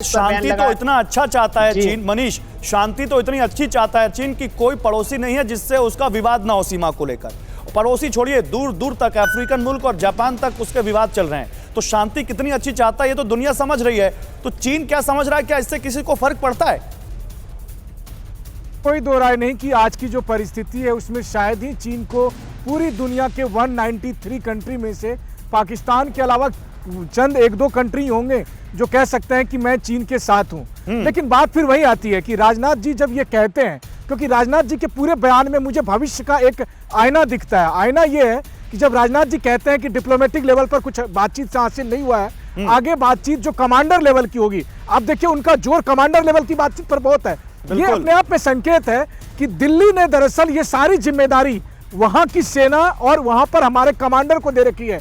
शांति तो इतना अच्छा चाहता है चीन, मनीष, शांति तो इतनी अच्छी चाहता है चीन कि कोई पड़ोसी नहीं है जिससे उसका विवाद ना हो सीमा को लेकर। पड़ोसी छोड़िए, दूर दूर तक अफ्रीकन मुल्क और जापान तक उसके विवाद चल रहे हैं। तो शांति कितनी अच्छी चाहता है ये तो दुनिया समझ रही है। तो चीन क्या समझ रहा है, क्या इससे किसी को फर्क पड़ता है? कोई दो राय नहीं कि आज की जो परिस्थिति है उसमें शायद ही चीन को पूरी दुनिया के 193 कंट्री में से पाकिस्तान के अलावा चंद एक दो कंट्री होंगे जो कह सकते हैं कि मैं चीन के साथ हूं। लेकिन बात फिर वही आती है कि राजनाथ जी जब ये कहते हैं, क्योंकि राजनाथ जी के पूरे बयान में मुझे भविष्य का एक आईना दिखता है। आईना ये है कि जब राजनाथ जी कहते हैं कि डिप्लोमेटिक लेवल पर कुछ बातचीत से हासिल नहीं हुआ है, आगे बातचीत जो कमांडर लेवल की होगी। आप देखिए उनका जोर कमांडर लेवल की बातचीत पर बहुत है। ये अपने आप में संकेत है कि दिल्ली ने दरअसल ये सारी जिम्मेदारी वहां की सेना और वहां पर हमारे कमांडर को दे रखी है।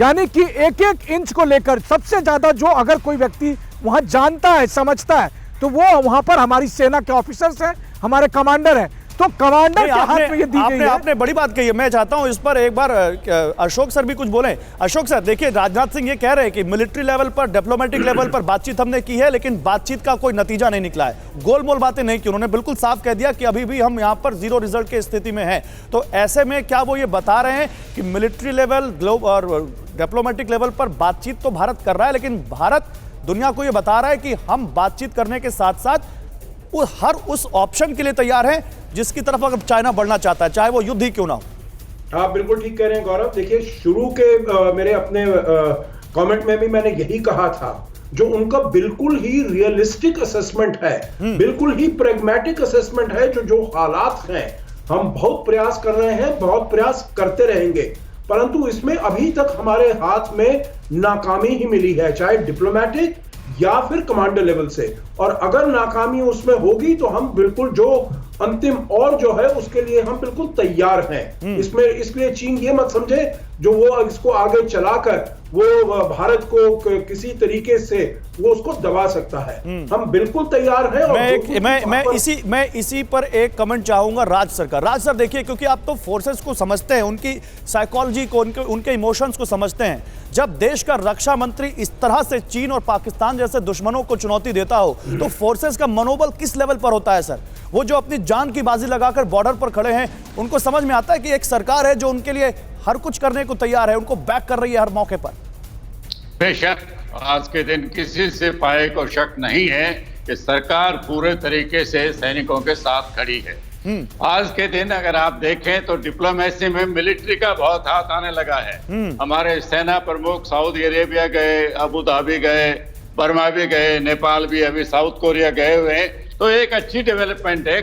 यानी कि एक एक इंच को लेकर सबसे ज्यादा जो अगर कोई व्यक्ति वहां जानता है, समझता है, तो वो वहां पर हमारी सेना के ऑफिसर्स हैं, हमारे कमांडर हैं। तो कमांडर के हाथ में ये दी गई है। आपने बड़ी बात कही है। मैं चाहता हूं इस पर एक बार अशोक सर भी कुछ बोलें। अशोक सर, देखिए राजनाथ सिंह ये कह रहे हैं कि मिलिट्री लेवल पर, डिप्लोमेटिक लेवल पर बातचीत हमने की है, लेकिन बातचीत का कोई नतीजा नहीं निकला है। गोल-मोल बातें नहीं की। उन्होंने बिल्कुल साफ कह दिया कि अभी भी हम यहाँ पर जीरो रिजल्ट की स्थिति में हैं। तो ऐसे में क्या वो ये बता रहे हैं कि मिलिट्री लेवल, ग्लोबल और डिप्लोमेटिक लेवल पर बातचीत तो भारत कर रहा है, लेकिन भारत दुनिया को ये बता रहा है कि हम बातचीत करने के साथ साथ वो हर उस ऑप्शन के लिए तैयार हैं जिसकी तरफ अगर चाइना बढ़ना चाहता है, चाहे वो युद्ध ही क्यों ना हो। आप बिल्कुल ठीक कह रहे हैं गौरव। देखिए शुरू के मेरे अपने कमेंट में भी मैंने यही कहा था, जो उनका बिल्कुल ही रियलिस्टिक असेसमेंट है, बिल्कुल ही प्रैग्मेटिक असेसमेंट है। जो हालात हैं, हम बहुत प्रयास कर रहे हैं, बहुत प्रयास करते रहेंगे, परंतु इसमें अभी तक हमारे हाथ में नाकामी ही मिली है, चाहे डिप्लोमेटिक या फिर कमांडर लेवल से। और अगर नाकामी उसमें होगी तो हम बिल्कुल जो अंतिम और जो है उसके लिए हम बिल्कुल तैयार हैं। इसमें इसलिए चीन ये मत समझे जो वो इसको आगे चलाकर वो भारत को किसी तरीके से वो उसको दबा सकता है। हम बिल्कुल तैयार हैं। और मैं इसी पर एक कमेंट चाहूंगा राज सर का। राज सर देखिए, क्योंकि आप तो फोर्सेस को समझते हैं, उनकी साइकोलॉजी को, उनके इमोशंस को समझते हैं। जब देश का रक्षा मंत्री इस तरह से चीन और पाकिस्तान जैसे दुश्मनों को चुनौती देता हो तो फोर्सेस का मनोबल किस लेवल पर होता है सर? वो जो अपनी जान की बाजी लगाकर बॉर्डर पर खड़े हैं, उनको समझ में आता है कि एक सरकार है जो उनके लिए हर कुछ करने को तैयार है, उनको बैक कर रही है हर मौके पर। बेशक आज के दिन किसी सिपाही को शक नहीं है कि सरकार पूरे तरीके से सैनिकों के साथ खड़ी है। आज के दिन अगर आप देखें तो डिप्लोमेसी में मिलिट्री का बहुत हाथ आने लगा है। हमारे सेना प्रमुख सऊदी अरेबिया गए, अबू धाबी गए, बर्मा भी गए, नेपाल भी, अभी साउथ कोरिया गए हुए हैं। तो एक अच्छी डेवलपमेंट है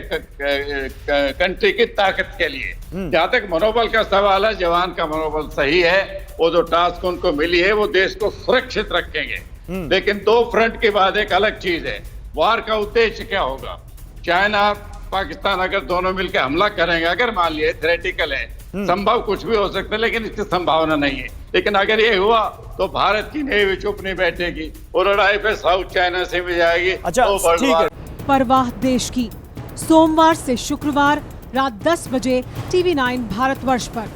कंट्री की ताकत के लिए। जहां तक मनोबल का सवाल है, जवान का मनोबल सही है। वो जो टास्क उनको मिली है वो देश को सुरक्षित रखेंगे। लेकिन दो फ्रंट के बाद एक अलग चीज है, वार का उद्देश्य क्या होगा। चाइना पाकिस्तान अगर दोनों मिलकर हमला करेंगे, अगर मान लिया थ्योरेटिकल है, संभव कुछ भी हो सकता है, लेकिन इसकी संभावना नहीं है। लेकिन अगर ये हुआ तो भारत की नेवी चुप नहीं बैठेगी, वो लड़ाई पे साउथ चाइना से भी जाएगी। अच्छा, ठीक है। परवाह देश की, सोमवार से शुक्रवार रात 10 बजे TV9 भारतवर्ष पर।